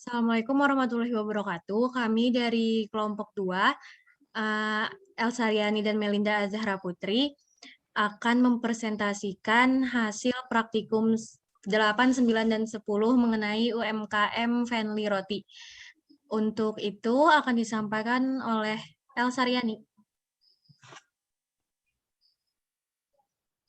Assalamualaikum warahmatullahi wabarakatuh. Kami dari kelompok 2, Elsa Riani dan Melinda Azahra Putri, akan mempresentasikan hasil praktikum 8, 9, dan 10 mengenai UMKM Friendly Roti. Untuk itu akan disampaikan oleh Elsa Riani.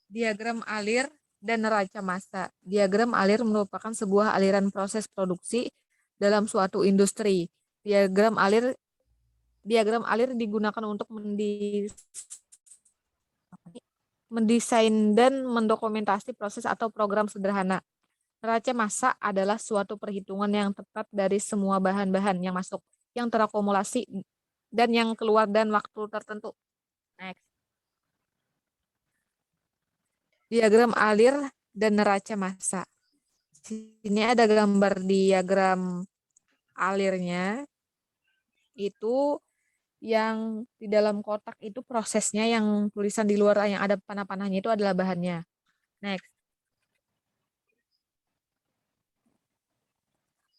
Diagram alir dan neraca massa. Diagram alir merupakan sebuah aliran proses produksi dalam suatu industri. Diagram alir digunakan untuk mendesain dan mendokumentasi proses atau program sederhana. Neraca massa adalah suatu perhitungan yang tepat dari semua bahan-bahan yang masuk, yang terakumulasi, dan yang keluar dan waktu tertentu. Next. Diagram alir dan neraca massa. Sini ada gambar diagram alirnya. Itu yang di dalam kotak itu prosesnya, yang tulisan di luar yang ada panah-panahnya itu adalah bahannya. Next.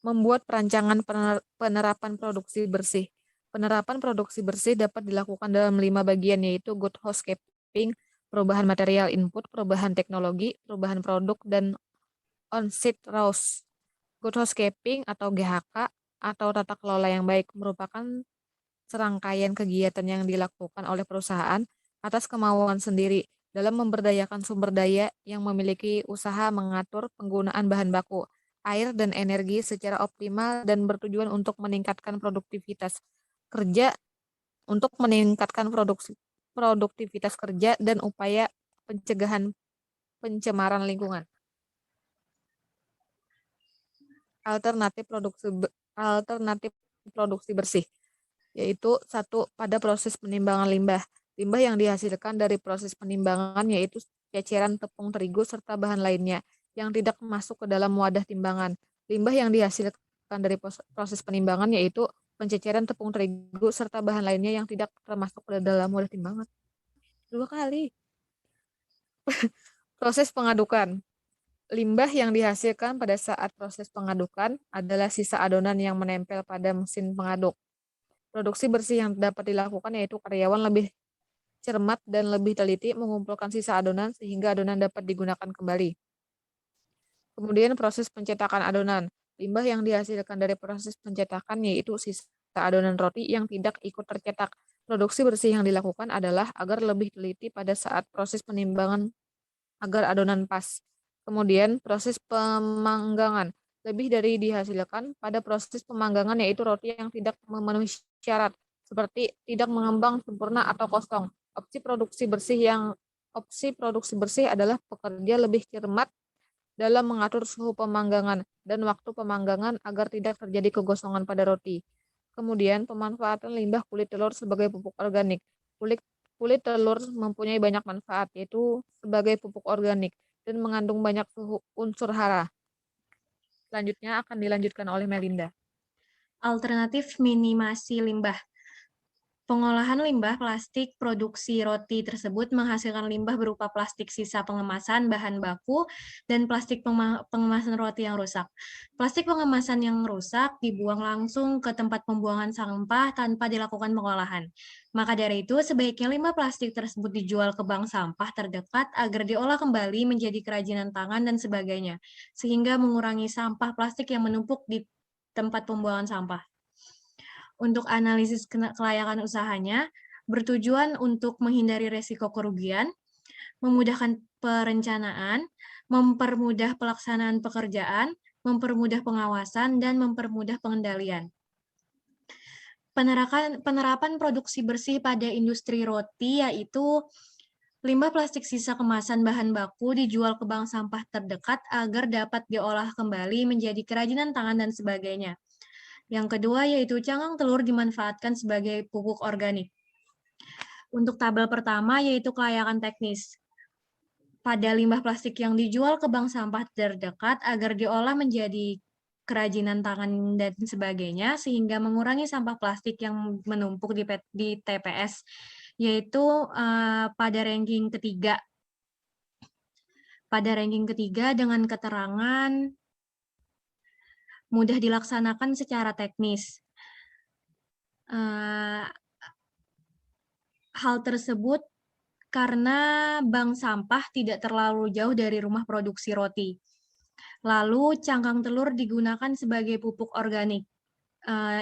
Membuat perancangan penerapan produksi bersih. Penerapan produksi bersih dapat dilakukan dalam 5 bagian, yaitu good housekeeping, perubahan material input, perubahan teknologi, perubahan produk, dan on-site ROS. Good housekeeping atau GHK atau tata kelola yang baik merupakan serangkaian kegiatan yang dilakukan oleh perusahaan atas kemauan sendiri dalam memberdayakan sumber daya yang memiliki usaha mengatur penggunaan bahan baku, air, dan energi secara optimal dan bertujuan untuk meningkatkan produktivitas kerja, produktivitas kerja dan upaya pencegahan pencemaran lingkungan. Alternatif produksi bersih, yaitu satu, pada proses penimbangan limbah. Limbah yang dihasilkan dari proses penimbangan yaitu ceceran tepung terigu serta bahan lainnya yang tidak masuk ke dalam wadah timbangan. Limbah yang dihasilkan dari proses penimbangan yaitu penceceran tepung terigu serta bahan lainnya yang tidak termasuk ke dalam wadah timbangan. 2 kali. Proses pengadukan. Limbah yang dihasilkan pada saat proses pengadukan adalah sisa adonan yang menempel pada mesin pengaduk. Produksi bersih yang dapat dilakukan yaitu karyawan lebih cermat dan lebih teliti mengumpulkan sisa adonan sehingga adonan dapat digunakan kembali. Kemudian proses pencetakan adonan. Limbah yang dihasilkan dari proses pencetakan yaitu sisa adonan roti yang tidak ikut tercetak. Produksi bersih yang dilakukan adalah agar lebih teliti pada saat proses penimbangan agar adonan pas. Kemudian proses pemanggangan. Lebih dari dihasilkan pada proses pemanggangan yaitu roti yang tidak memenuhi syarat seperti tidak mengembang sempurna atau kosong. Opsi produksi bersih adalah pekerja lebih cermat dalam mengatur suhu pemanggangan dan waktu pemanggangan agar tidak terjadi kegosongan pada roti. Kemudian pemanfaatan limbah kulit telur sebagai pupuk organik. Kulit telur mempunyai banyak manfaat, yaitu sebagai pupuk organik dan mengandung banyak unsur hara. Selanjutnya akan dilanjutkan oleh Melinda. Alternatif minimasi limbah. Pengolahan limbah plastik produksi roti tersebut menghasilkan limbah berupa plastik sisa pengemasan bahan baku dan plastik pengemasan roti yang rusak. Plastik pengemasan yang rusak dibuang langsung ke tempat pembuangan sampah tanpa dilakukan pengolahan. Maka dari itu, sebaiknya limbah plastik tersebut dijual ke bank sampah terdekat agar diolah kembali menjadi kerajinan tangan dan sebagainya, sehingga mengurangi sampah plastik yang menumpuk di tempat pembuangan sampah. Untuk analisis kelayakan usahanya, bertujuan untuk menghindari resiko kerugian, memudahkan perencanaan, mempermudah pelaksanaan pekerjaan, mempermudah pengawasan, dan mempermudah pengendalian. Penerapan produksi bersih pada industri roti yaitu limbah plastik sisa kemasan bahan baku dijual ke bank sampah terdekat agar dapat diolah kembali menjadi kerajinan tangan dan sebagainya. Yang kedua yaitu cangkang telur dimanfaatkan sebagai pupuk organik. Untuk tabel pertama yaitu kelayakan teknis. Pada limbah plastik yang dijual ke bank sampah terdekat agar diolah menjadi kerajinan tangan dan sebagainya sehingga mengurangi sampah plastik yang menumpuk di TPS, yaitu pada ranking ketiga. Pada ranking ketiga dengan keterangan mudah dilaksanakan secara teknis. Hal tersebut karena bank sampah tidak terlalu jauh dari rumah produksi roti. Lalu cangkang telur digunakan sebagai pupuk organik.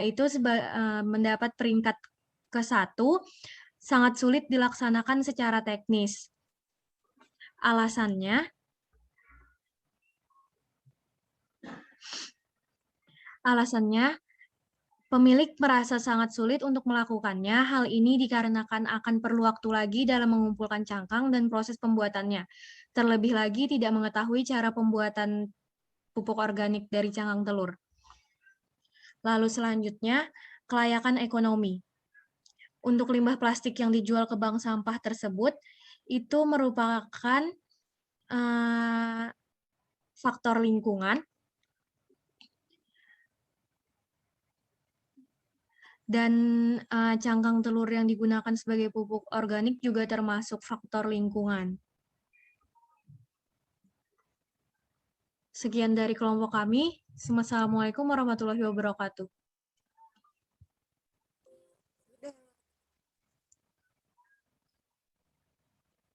Itu mendapat peringkat ke-1, sangat sulit dilaksanakan secara teknis. Alasannya, pemilik merasa sangat sulit untuk melakukannya. Hal ini dikarenakan akan perlu waktu lagi dalam mengumpulkan cangkang dan proses pembuatannya. Terlebih lagi tidak mengetahui cara pembuatan pupuk organik dari cangkang telur. Lalu selanjutnya, kelayakan ekonomi. Untuk limbah plastik yang dijual ke bank sampah tersebut, itu merupakan faktor lingkungan, dan cangkang telur yang digunakan sebagai pupuk organik juga termasuk faktor lingkungan. Sekian dari kelompok kami. Assalamualaikum warahmatullahi wabarakatuh.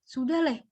Sudah, Leh.